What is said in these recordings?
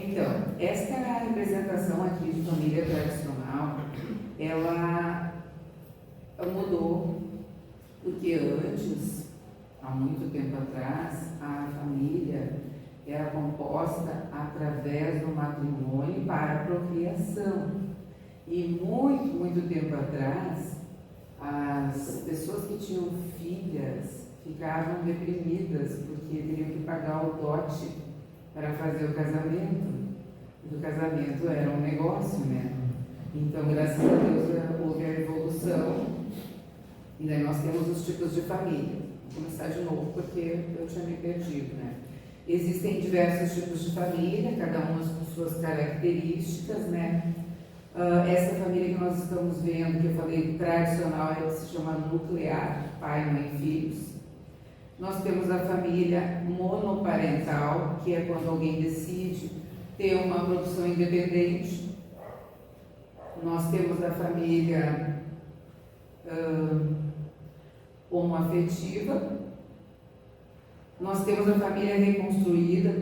Então, esta representação aqui de família tradicional, ela mudou, porque antes, há muito tempo atrás, a família era composta através do matrimônio para a procriação. E muito tempo atrás, as pessoas que tinham filhas ficavam deprimidas porque teriam que pagar o dote para fazer o casamento. E o casamento era um negócio, né? Então, graças a Deus, houve a evolução. E daí nós temos os tipos de família. Vou começar de novo porque eu tinha me perdido, né? Existem diversos tipos de família, cada uma com suas características, né? Essa família que nós estamos vendo, que eu falei tradicional, é que se chama nuclear, pai, mãe e filhos. Nós temos a família monoparental, que é quando alguém decide ter uma produção independente. Nós temos a família homoafetiva. Nós temos a família reconstruída,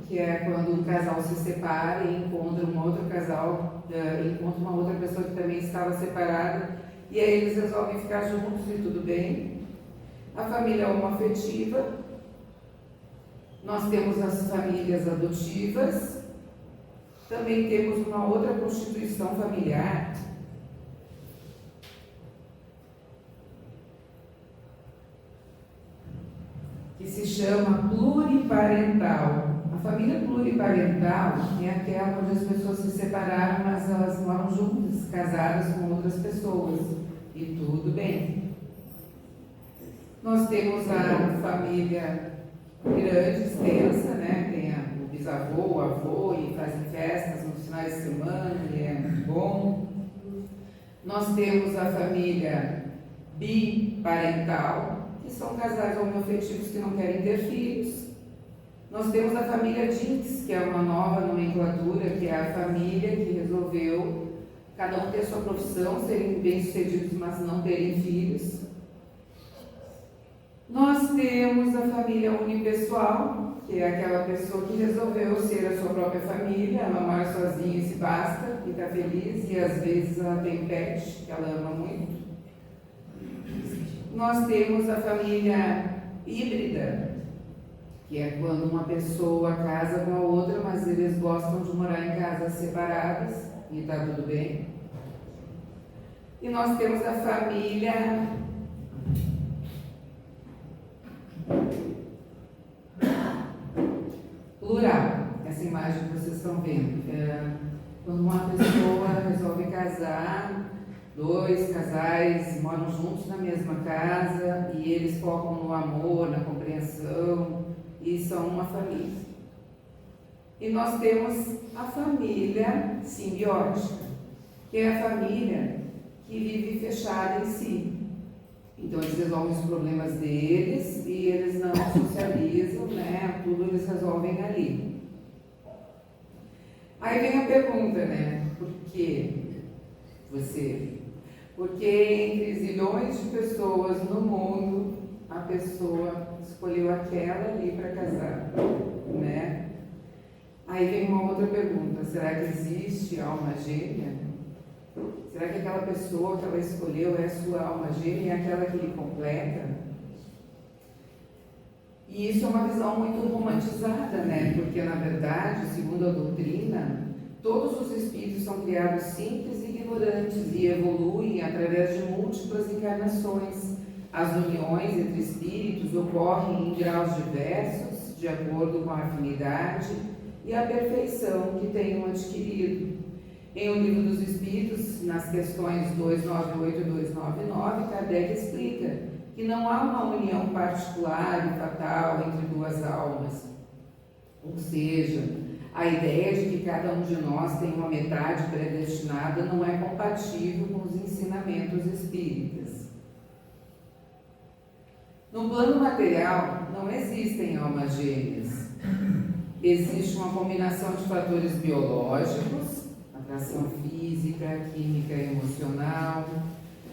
que é quando um casal se separa e encontra um outro casal, encontra uma outra pessoa que também estava separada, e aí eles resolvem ficar juntos e tudo bem. A família homoafetiva. Nós temos as famílias adotivas. Também temos uma outra constituição familiar, que se chama pluriparental. A família pluriparental é aquela onde as pessoas se separaram, mas elas moram juntas, casadas com outras pessoas, e tudo bem. Nós temos a família grande, extensa, né? Tem o bisavô, o avô, e fazem festas nos finais de semana, e é bom. Nós temos a família biparental, que são casais homoafetivos que não querem ter filhos. Nós temos a família Jinx, que é uma nova nomenclatura, que é a família que resolveu cada um ter sua profissão, serem bem-sucedidos, mas não terem filhos. Nós temos a família unipessoal, que é aquela pessoa que resolveu ser a sua própria família, ela mora sozinha e se basta, e está feliz, e às vezes ela tem um pet, que ela ama muito. Nós temos a família híbrida, que é quando uma pessoa casa com a outra, mas eles gostam de morar em casas separadas, e está tudo bem. E nós temos a família plural, essa imagem que vocês estão vendo. Quando uma pessoa resolve casar, dois casais moram juntos na mesma casa e eles focam no amor, na compreensão e são uma família. E nós temos a família simbiótica, que é a família que vive fechada em si. Então eles resolvem os problemas deles e eles não socializam, né? Tudo eles resolvem ali. Aí vem a pergunta, né? Por que você? Porque entre zilhões de pessoas no mundo, a pessoa escolheu aquela ali para casar, né? Aí vem uma outra pergunta, será que existe alma gêmea? Será que aquela pessoa que ela escolheu é a sua alma gêmea, é aquela que lhe completa? E isso é uma visão muito romantizada, né? Porque, na verdade, segundo a doutrina, todos os espíritos são criados simples e ignorantes e evoluem através de múltiplas encarnações. As uniões entre espíritos ocorrem em graus diversos, de acordo com a afinidade e a perfeição que tenham adquirido. Em O Livro dos Espíritos, nas questões 298 e 299, Kardec explica que não há uma união particular e fatal entre duas almas. Ou seja, a ideia de que cada um de nós tem uma metade predestinada não é compatível com os ensinamentos espíritas. No plano material, não existem almas gêmeas. Existe uma combinação de fatores biológicos, atração física, química e emocional,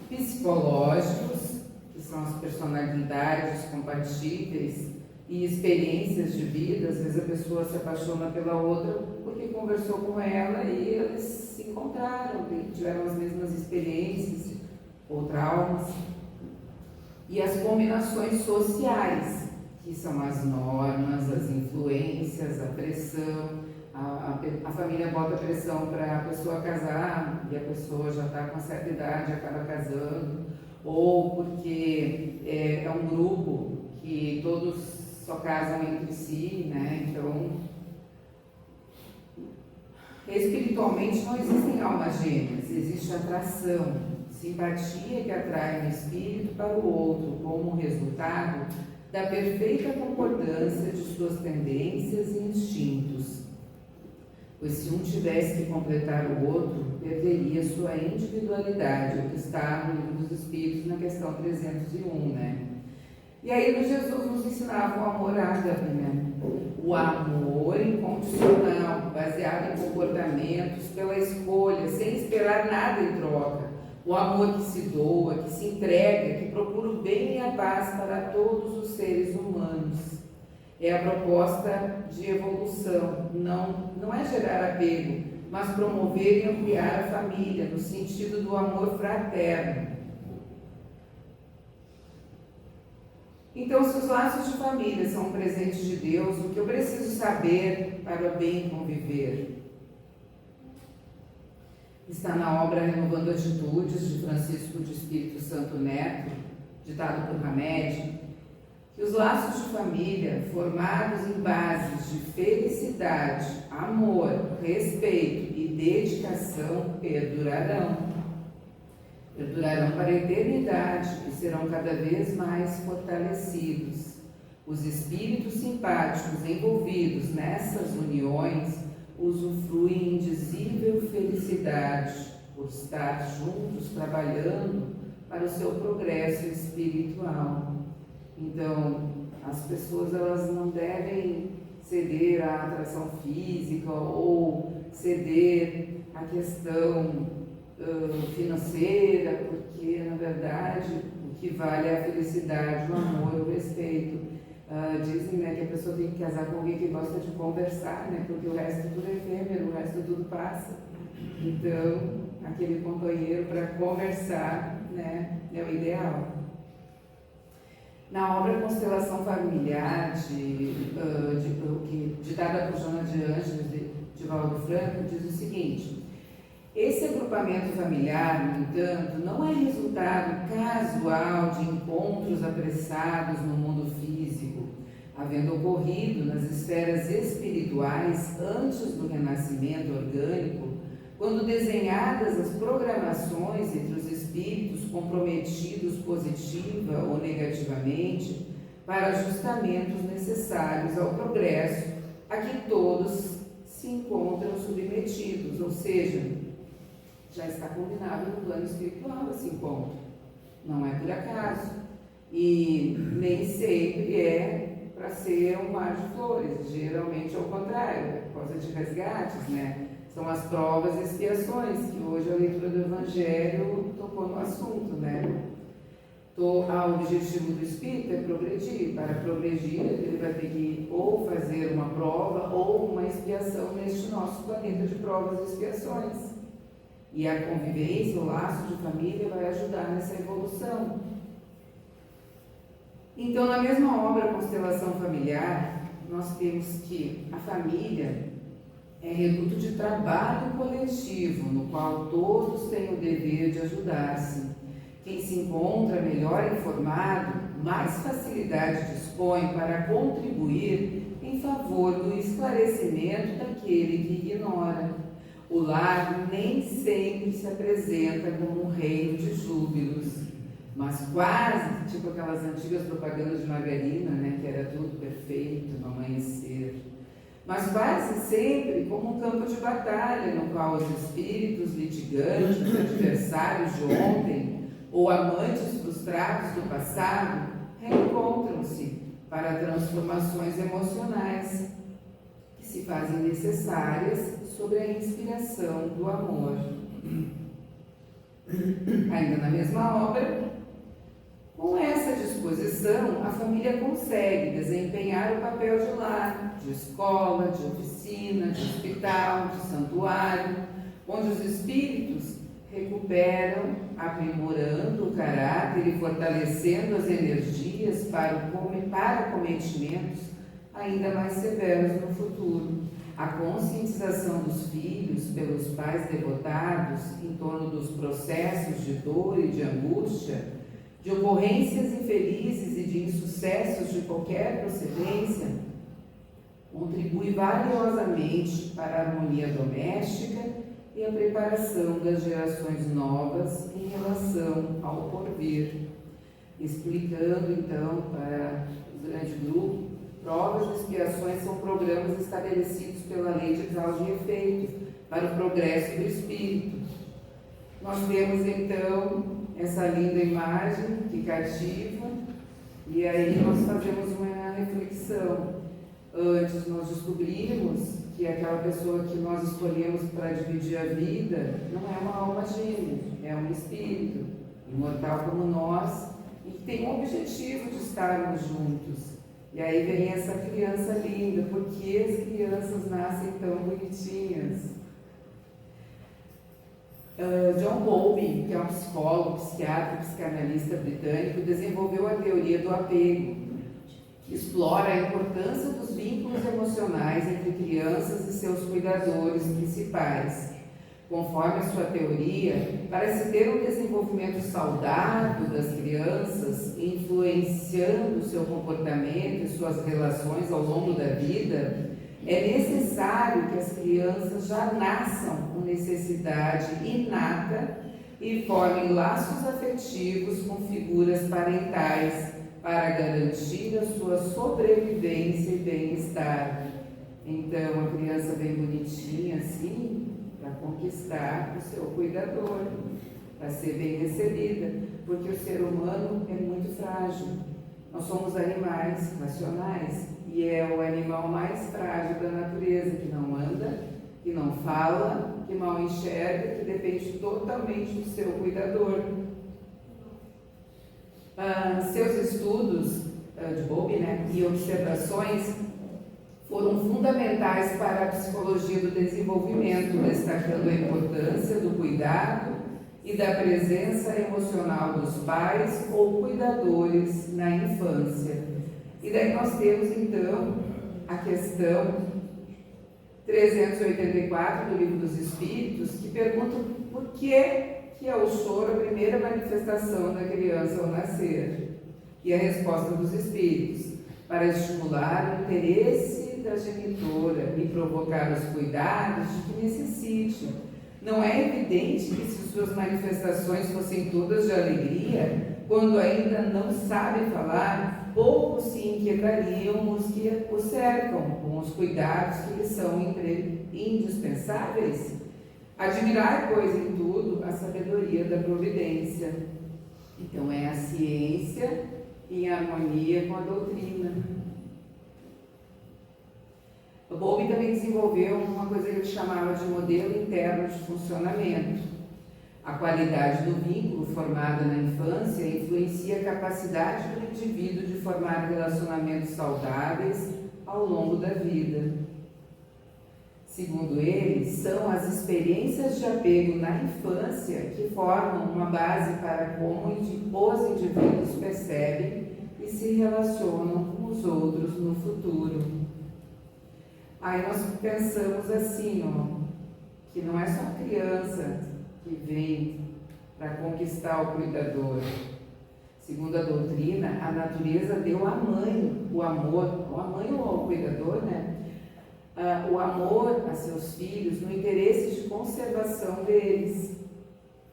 psicológicos, que são as personalidades compatíveis, e experiências de vida. Às vezes a pessoa se apaixona pela outra porque conversou com ela e eles se encontraram, tiveram as mesmas experiências ou traumas. E as combinações sociais, que são as normas, as influências, a pressão. A família bota pressão para a pessoa casar e a pessoa já está com uma certa idade e acaba casando, ou porque é um grupo que todos só casam entre si, né? Então, espiritualmente não existem almas gêmeas, existe atração, simpatia que atrai um espírito para o outro como resultado da perfeita concordância de suas tendências e instintos. Pois se um tivesse que completar o outro, perderia sua individualidade, o que está no Livro dos Espíritos, na questão 301, né? E aí Jesus nos ensinava o amor ágape, né? O amor incondicional, baseado em comportamentos, pela escolha, sem esperar nada em troca. O amor que se doa, que se entrega, que procura o bem e a paz para todos os seres humanos. É a proposta de evolução, não é gerar apego, mas promover e ampliar a família, no sentido do amor fraterno. Então, se os laços de família são um presente de Deus, o que eu preciso saber para o bem conviver? Está na obra Renovando Atitudes, de Francisco de Espírito Santo Neto, ditado por Hamed, que os laços de família, formados em bases de felicidade, amor, respeito e dedicação, perdurarão. Perdurarão para a eternidade e serão cada vez mais fortalecidos. Os espíritos simpáticos envolvidos nessas uniões usufruem indizível felicidade por estar juntos trabalhando para o seu progresso espiritual. Então, as pessoas elas não devem ceder à atração física ou ceder à questão financeira, porque, na verdade, o que vale é a felicidade, o amor, o respeito. Dizem, né, que a pessoa tem que casar com alguém que gosta de conversar, né, porque o resto tudo é efêmero, o resto tudo passa. Então, aquele companheiro para conversar, né, é o ideal. Na obra Constelação Familiar, ditada por Joana de Ângeles, de Valdo Franco, diz o seguinte: esse agrupamento familiar, no entanto, não é resultado casual de encontros apressados no mundo físico, havendo ocorrido nas esferas espirituais antes do renascimento orgânico, quando desenhadas as programações entre os espíritos comprometidos positiva ou negativamente para ajustamentos necessários ao progresso a que todos se encontram submetidos, ou seja, já está combinado no plano espiritual esse encontro, não é por acaso, e nem sempre é para ser um mar de flores, geralmente é o contrário, é por causa de resgates, né? São as provas e expiações, que hoje a leitura do Evangelho tocou no assunto, né? O objetivo do Espírito é progredir. Para progredir, ele vai ter que ou fazer uma prova ou uma expiação neste nosso planeta de provas e expiações. E a convivência, o laço de família vai ajudar nessa evolução. Então, na mesma obra Constelação Familiar, nós temos que a família é reduto de trabalho coletivo, no qual todos têm o dever de ajudar-se. Quem se encontra melhor informado, mais facilidade dispõe para contribuir em favor do esclarecimento daquele que ignora. O lar nem sempre se apresenta como um reino de júbilos, mas quase, tipo aquelas antigas propagandas de margarina, né, que era tudo perfeito no amanhecer. Mas quase sempre como um campo de batalha, no qual os espíritos litigantes, adversários de ontem, ou amantes frustrados do passado, reencontram-se para transformações emocionais que se fazem necessárias sob a inspiração do amor. Ainda na mesma obra, Com essa disposição, a família consegue desempenhar o papel de lar, de escola, de oficina, de hospital, de santuário, onde os espíritos recuperam, aprimorando o caráter e fortalecendo as energias para cometimentos ainda mais severos no futuro. A conscientização dos filhos pelos pais devotados em torno dos processos de dor e de angústia, de ocorrências infelizes e de insucessos de qualquer procedência, contribui valiosamente para a harmonia doméstica e a preparação das gerações novas em relação ao porvir. Explicando então para o grande grupo, provas e expiações são programas estabelecidos pela lei de causa e efeito para o progresso do espírito. Nós temos então essa linda imagem que cativa, e aí nós fazemos uma reflexão. Antes nós descobrimos que aquela pessoa que nós escolhemos para dividir a vida não é uma alma gêmea, é um espírito imortal como nós e que tem um objetivo de estarmos juntos. E aí vem essa criança linda. Por que as crianças nascem tão bonitinhas? John Bowlby, que é um psicólogo, psiquiatra, psicanalista britânico, desenvolveu a teoria do apego, que explora a importância dos vínculos emocionais entre crianças e seus cuidadores principais. Conforme a sua teoria, para se ter um desenvolvimento saudável das crianças, influenciando seu comportamento e suas relações ao longo da vida, é necessário que as crianças já nasçam com necessidade inata e formem laços afetivos com figuras parentais para garantir a sua sobrevivência e bem-estar. Então, a criança bem bonitinha assim, para conquistar o seu cuidador, para ser bem recebida, porque o ser humano é muito frágil. Nós somos animais racionais e é o animal mais frágil da natureza, que não anda, que não fala, que mal enxerga, que depende totalmente do seu cuidador. Seus estudos de Bowlby, e observações foram fundamentais para a psicologia do desenvolvimento, destacando a importância do cuidado e da presença emocional dos pais ou cuidadores na infância. E daí nós temos então a questão 384 do Livro dos Espíritos, que pergunta por que é o choro a primeira manifestação da criança ao nascer. E a resposta dos Espíritos: para estimular o interesse da genitora e provocar os cuidados de que necessite. Não é evidente que, se suas manifestações fossem todas de alegria, quando ainda não sabe falar, poucos se inquietariam os que o cercam, com os cuidados que lhes são indispensáveis? Admirar, pois, em tudo a sabedoria da providência. Então, é a ciência em harmonia com a doutrina. O Bowlby também desenvolveu uma coisa que ele chamava de modelo interno de funcionamento. A qualidade do vínculo formado na infância influencia a capacidade do indivíduo de formar relacionamentos saudáveis ao longo da vida. Segundo ele, são as experiências de apego na infância que formam uma base para como os indivíduos percebem e se relacionam com os outros no futuro. Aí nós pensamos assim, que não é só a criança que vem para conquistar o cuidador. Segundo a doutrina, a natureza deu à mãe o amor, a mãe ou ao cuidador, o amor a seus filhos no interesse de conservação deles.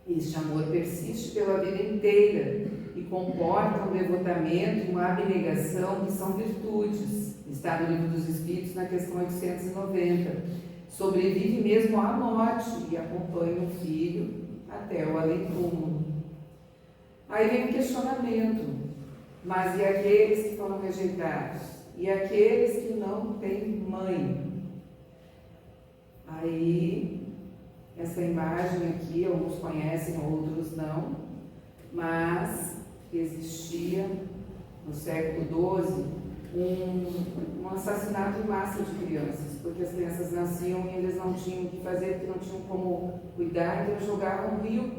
Este amor persiste pela vida inteira e comporta um devotamento e uma abnegação que são virtudes. Está no Livro dos Espíritos, na questão 890. Sobrevive mesmo à morte e acompanha o filho até o além-túmulo. Aí vem o questionamento: mas e aqueles que foram rejeitados? E aqueles que não têm mãe? Aí, essa imagem aqui, alguns conhecem, outros não, mas existia, no século XII, um assassinato em massa de crianças, porque as crianças nasciam e eles não tinham o que fazer, porque não tinham como cuidar, então jogavam no rio.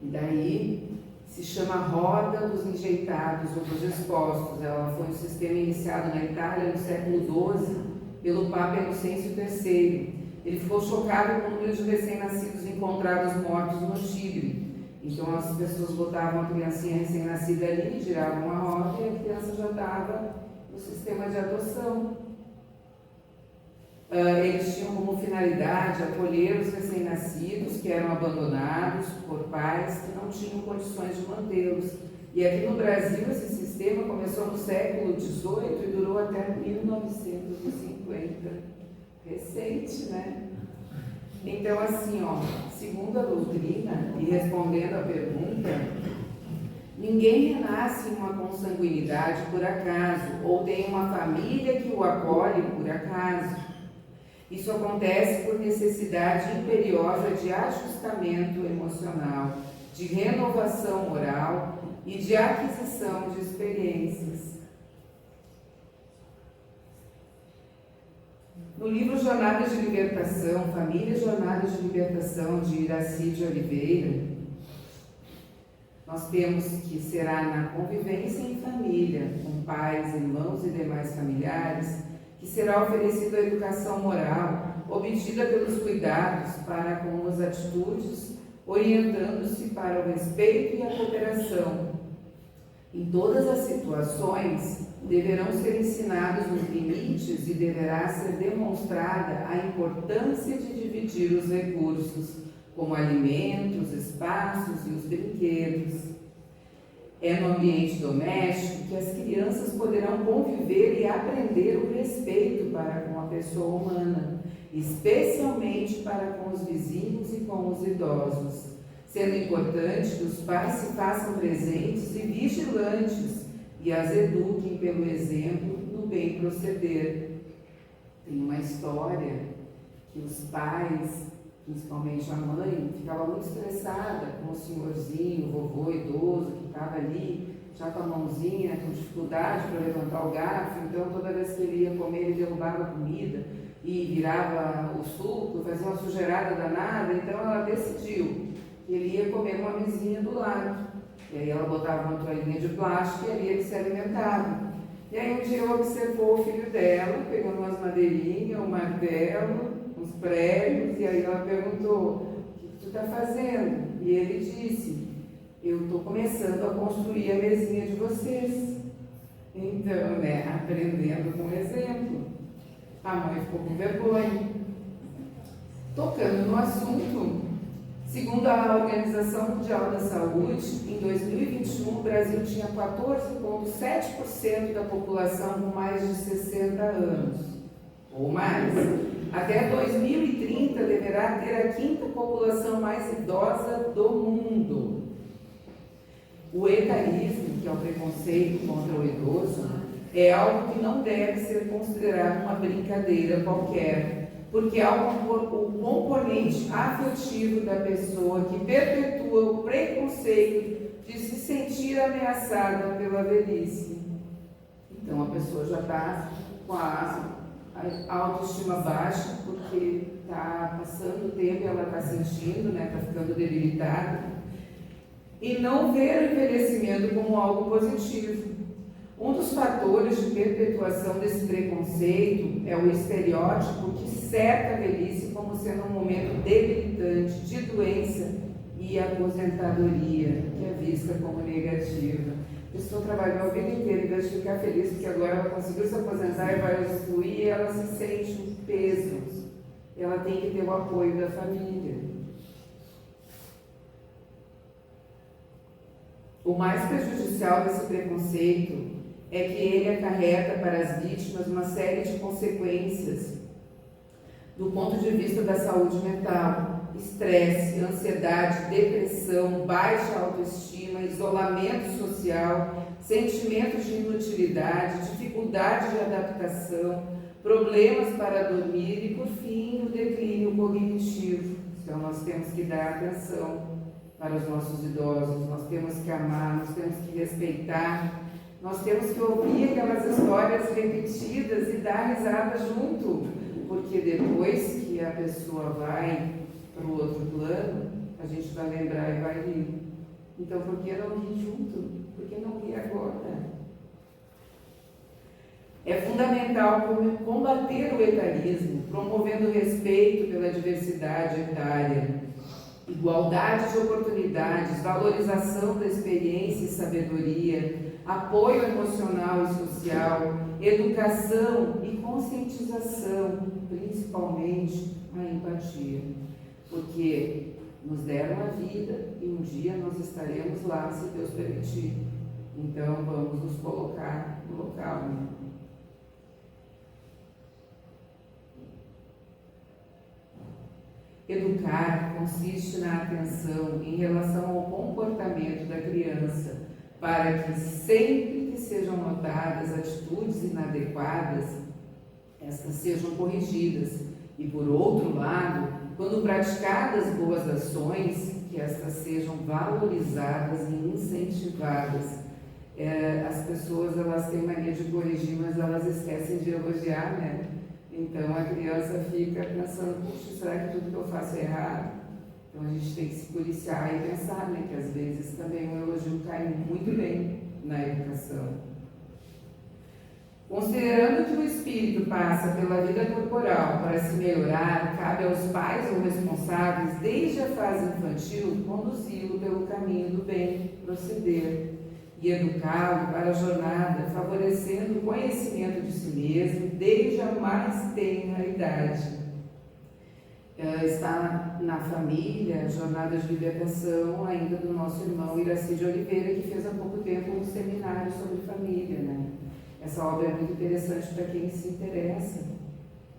E daí se chama Roda dos Enjeitados ou dos Expostos. Ela foi um sistema iniciado na Itália no século XII pelo Papa Inocêncio III. Ele ficou chocado com o número de recém-nascidos encontrados mortos no Tigre. Então as pessoas botavam a criancinha recém-nascida ali, giravam uma roda e a criança já estava no sistema de adoção. Eles tinham como finalidade acolher os recém-nascidos que eram abandonados por pais que não tinham condições de mantê-los. E aqui no Brasil esse sistema começou no século XVIII e durou até 1950. Recente, né? Então, assim, segundo a doutrina, e respondendo à pergunta, ninguém renasce em uma consanguinidade por acaso, ou tem uma família que o acolhe por acaso. Isso acontece por necessidade imperiosa de ajustamento emocional, de renovação moral e de aquisição de experiências. No livro Jornadas de Libertação, Família Jornadas de Libertação, de Iraci de Oliveira, nós temos que será na convivência em família, com pais, irmãos e demais familiares, que será oferecida a educação moral, obtida pelos cuidados para com as atitudes, orientando-se para o respeito e a cooperação. Em todas as situações, deverão ser ensinados os limites e deverá ser demonstrada a importância de dividir os recursos, como alimentos, espaços e os brinquedos. É no ambiente doméstico que as crianças poderão conviver e aprender o respeito para com a pessoa humana, especialmente para com os vizinhos e com os idosos, sendo importante que os pais se façam presentes e vigilantes e as eduquem pelo exemplo no bem proceder. Tem uma história que os pais, principalmente a mãe, ficava muito estressada com o senhorzinho, o vovô idoso que estava ali, já com a mãozinha, com dificuldade para levantar o garfo, então toda vez que ele ia comer, ele derrubava a comida e virava o suco, fazia uma sujeirada danada, então ela decidiu que ele ia comer uma mesinha do lado. E aí ela botava uma toalhinha de plástico e ali ele se alimentava. E aí um dia ela observou o filho dela, pegando umas madeirinhas, um martelo, uns pregos, e aí ela perguntou: o que tu está fazendo? E ele disse: eu estou começando a construir a mesinha de vocês. Então, aprendendo com exemplo. A mãe ficou com vergonha. Tocando no assunto, segundo a Organização Mundial da Saúde, em 2021 o Brasil tinha 14,7% da população com mais de 60 anos, ou mais. Até 2030 deverá ter a quinta população mais idosa do mundo. O etarismo, que é o preconceito contra o idoso, é algo que não deve ser considerado uma brincadeira qualquer, porque há o componente afetivo da pessoa que perpetua o preconceito de se sentir ameaçada pela velhice. Então a pessoa já está com a autoestima baixa, porque está passando o tempo e ela está sentindo, está ficando debilitada, e não vê o envelhecimento como algo positivo. Um dos fatores de perpetuação desse preconceito é o estereótipo que cerca a velhice como sendo um momento debilitante de doença e aposentadoria, que é vista como negativa. A pessoa trabalhou a vida inteira, em vez de ficar feliz porque agora ela conseguiu se aposentar e vai usufruir, ela se sente um peso. Ela tem que ter o apoio da família. O mais prejudicial desse preconceito é que ele acarreta para as vítimas uma série de consequências do ponto de vista da saúde mental: estresse, ansiedade, depressão, baixa autoestima, isolamento social, sentimentos de inutilidade, dificuldade de adaptação, problemas para dormir e, por fim, o declínio cognitivo. Então, nós temos que dar atenção para os nossos idosos, nós temos que amar, nós temos que respeitar, nós temos que ouvir aquelas histórias repetidas e dar risada junto, porque depois que a pessoa vai para o outro plano, a gente vai lembrar e vai rir. Então, por que não rir junto? Por que não rir agora? É fundamental combater o etarismo, promovendo respeito pela diversidade etária, igualdade de oportunidades, valorização da experiência e sabedoria, apoio emocional e social, educação e conscientização, principalmente a empatia. Porque nos deram a vida e um dia nós estaremos lá, se Deus permitir. Então vamos nos colocar no local, né? Educar consiste na atenção em relação ao comportamento da criança, para que sempre que sejam notadas atitudes inadequadas, estas sejam corrigidas. E por outro lado, quando praticadas boas ações, que estas sejam valorizadas e incentivadas. As pessoas, elas têm mania de corrigir, mas elas esquecem de elogiar, né? Então a criança fica pensando, puxa, será que tudo que eu faço é errado? Então a gente tem que se policiar e pensar, né, que às vezes também o elogio cai muito bem na educação. Considerando que o espírito passa pela vida corporal para se melhorar, cabe aos pais ou responsáveis, desde a fase infantil, conduzi-lo pelo caminho do bem proceder e educá-lo para a jornada, favorecendo o conhecimento de si mesmo desde a mais tenra idade. Está na família, Jornada de Libertação, ainda do nosso irmão Iraci de Oliveira, que fez há pouco tempo um seminário sobre família, né? Essa obra é muito interessante para quem se interessa.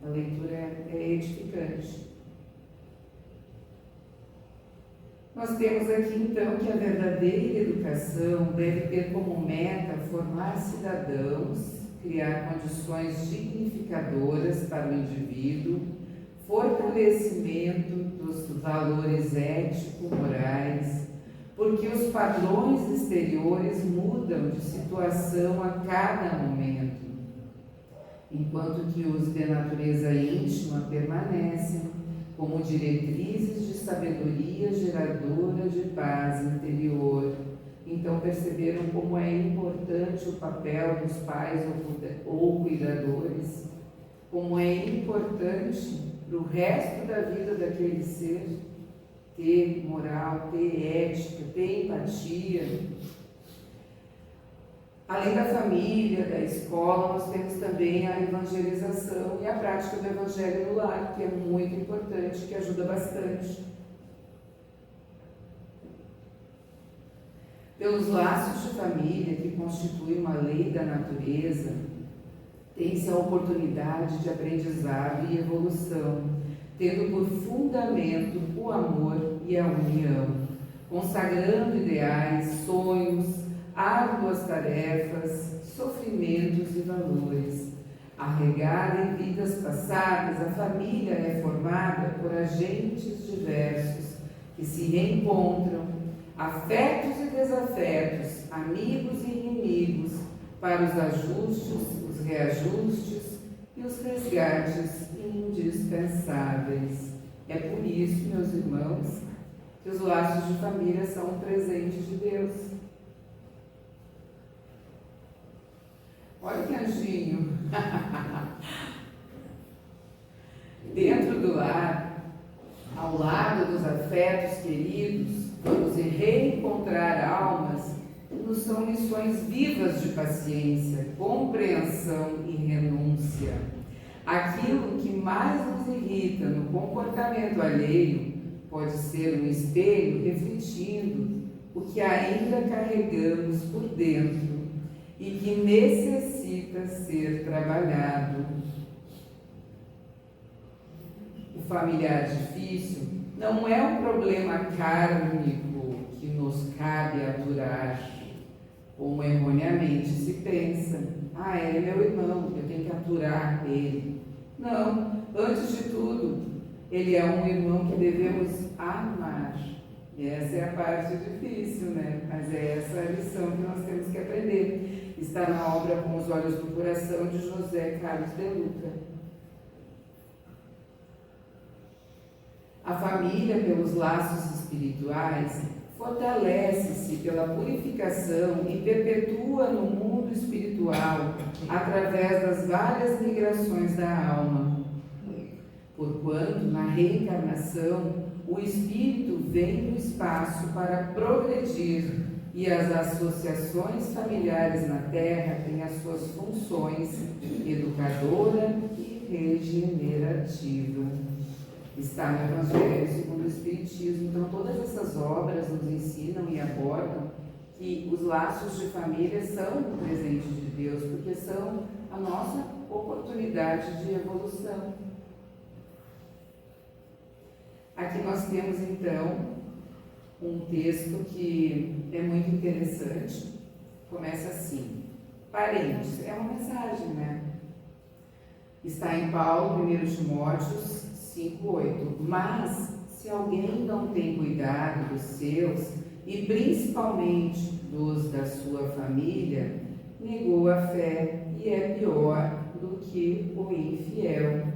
A leitura é edificante. Nós temos aqui então que a verdadeira educação deve ter como meta formar cidadãos, criar condições dignificadoras para o indivíduo, fortalecimento dos valores ético-morais, porque os padrões exteriores mudam de situação a cada momento, enquanto que os de natureza íntima permanecem como diretrizes de sabedoria geradora de paz interior. Então perceberam como é importante o papel dos pais ou cuidadores, como é importante para o resto da vida daquele ser ter moral, ter ética, ter empatia. Além da família, da escola, nós temos também a evangelização e a prática do evangelho no lar, que é muito importante, que ajuda bastante. Pelos laços de família, que constituem uma lei da natureza, tem-se a oportunidade de aprendizado e evolução, tendo por fundamento o amor e a união, consagrando ideais, sonhos, árduas tarefas, sofrimentos e valores. Arregada em vidas passadas, a família é formada por agentes diversos que se reencontram, afetos e desafetos, amigos e inimigos, para os ajustes, os reajustes e os resgates indispensáveis. É por isso, meus irmãos, que os laços de família são um presente de Deus. Olha que anjinho! Dentro do lar, ao lado dos afetos queridos, vamos reencontrar almas que nos são lições vivas de paciência, compreensão e renúncia. Aquilo que mais nos irrita no comportamento alheio pode ser um espelho refletindo o que ainda carregamos por dentro e que necessita ser trabalhado. O familiar difícil não é um problema kármico que nos cabe aturar, como erroneamente se pensa. Ele é meu irmão, eu tenho que aturar ele. Não, antes de tudo, ele é um irmão que devemos amar. E essa é a parte difícil, né? Mas é essa a lição que nós temos que aprender. Está na obra Com os Olhos do Coração, de José Carlos de Luca. A família, pelos laços espirituais, fortalece-se pela purificação e perpetua no mundo espiritual através das várias migrações da alma. Porquanto, na reencarnação, o espírito vem do espaço para progredir e as associações familiares na Terra têm as suas funções educadora e regenerativa. Está no Evangelho segundo o Espiritismo. Então, todas essas obras nos ensinam e abordam que os laços de família são um presente de Deus, porque são a nossa oportunidade de evolução. Aqui nós temos, então, um texto que é muito interessante. Começa assim: parentes, é uma mensagem, né? Está em Paulo, 1 Timóteos 5:8. Mas, se alguém não tem cuidado dos seus, e principalmente dos da sua família, negou a fé e é pior do que o infiel.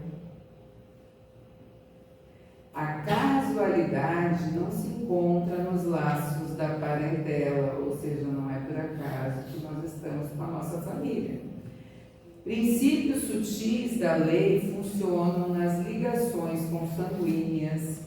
A casualidade não se encontra nos laços da parentela, ou seja, não é por acaso que nós estamos com a nossa família. Princípios sutis da lei funcionam nas ligações consanguíneas.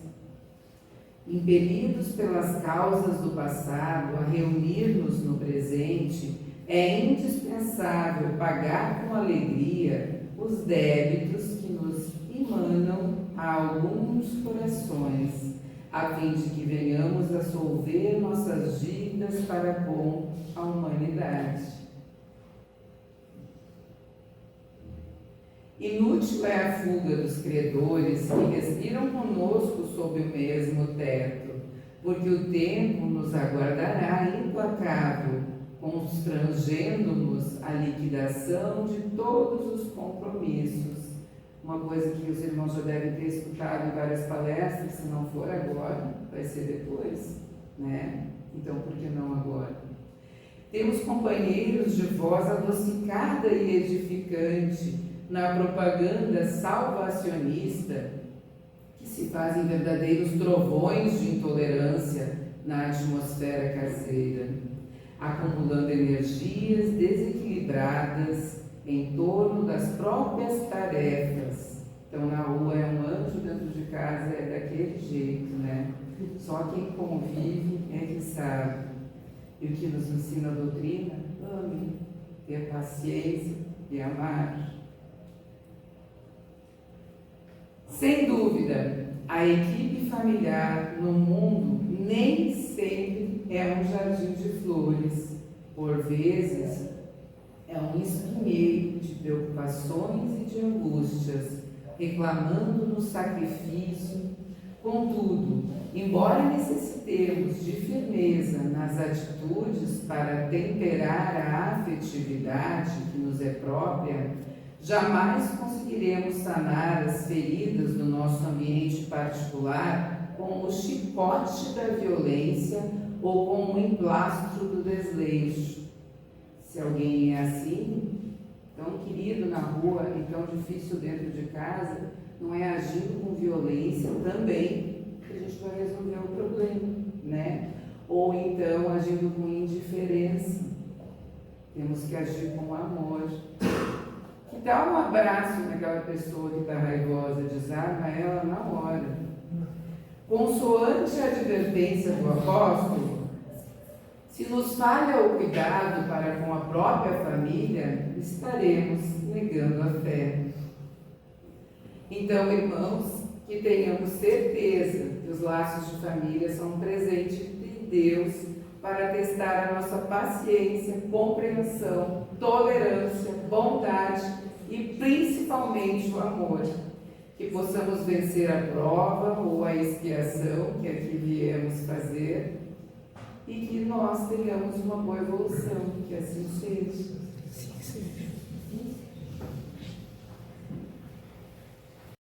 Impelidos pelas causas do passado a reunir-nos no presente, é indispensável pagar com alegria os débitos que nos emanam a alguns corações, a fim de que venhamos a solver nossas dívidas para com a humanidade. Inútil é a fuga dos credores que respiram conosco sob o mesmo teto, porque o tempo nos aguardará implacável, constrangendo-nos a liquidação de todos os compromissos. Uma coisa que os irmãos já devem ter escutado em várias palestras: se não for agora, vai ser depois, né? Então, por que não agora? Temos companheiros de voz adocicada e edificante na propaganda salvacionista, que se fazem verdadeiros trovões de intolerância na atmosfera caseira, acumulando energias desequilibradas em torno das próprias tarefas. Então, na rua é um anjo, dentro de casa é daquele jeito, né? Só quem convive é que sabe. E o que nos ensina a doutrina? Ame, ter paciência e amar. Sem dúvida, a equipe familiar no mundo nem sempre é um jardim de flores. Por vezes, é um espinheiro de preocupações e de angústias, reclamando-nos sacrifício. Contudo, embora necessitemos de firmeza nas atitudes para temperar a afetividade que nos é própria, jamais conseguiremos sanar as feridas do nosso ambiente particular com o chicote da violência ou com o emplastro do desleixo. Se alguém é assim, tão querido na rua e tão difícil dentro de casa, não é agindo com violência também que a gente vai resolver o problema, né? Ou então agindo com indiferença. Temos que agir com amor. Que dá um abraço naquela pessoa que está raivosa, desarma ela na hora. Consoante a advertência do apóstolo, se nos falha o cuidado para com a própria família, estaremos negando a fé. Então, irmãos, que tenhamos certeza que os laços de família são um presente de Deus para testar a nossa paciência, compreensão, tolerância, bondade e principalmente o amor. Que possamos vencer a prova ou a expiação que aqui viemos fazer e que nós tenhamos uma boa evolução, que assim seja. Sim, sim.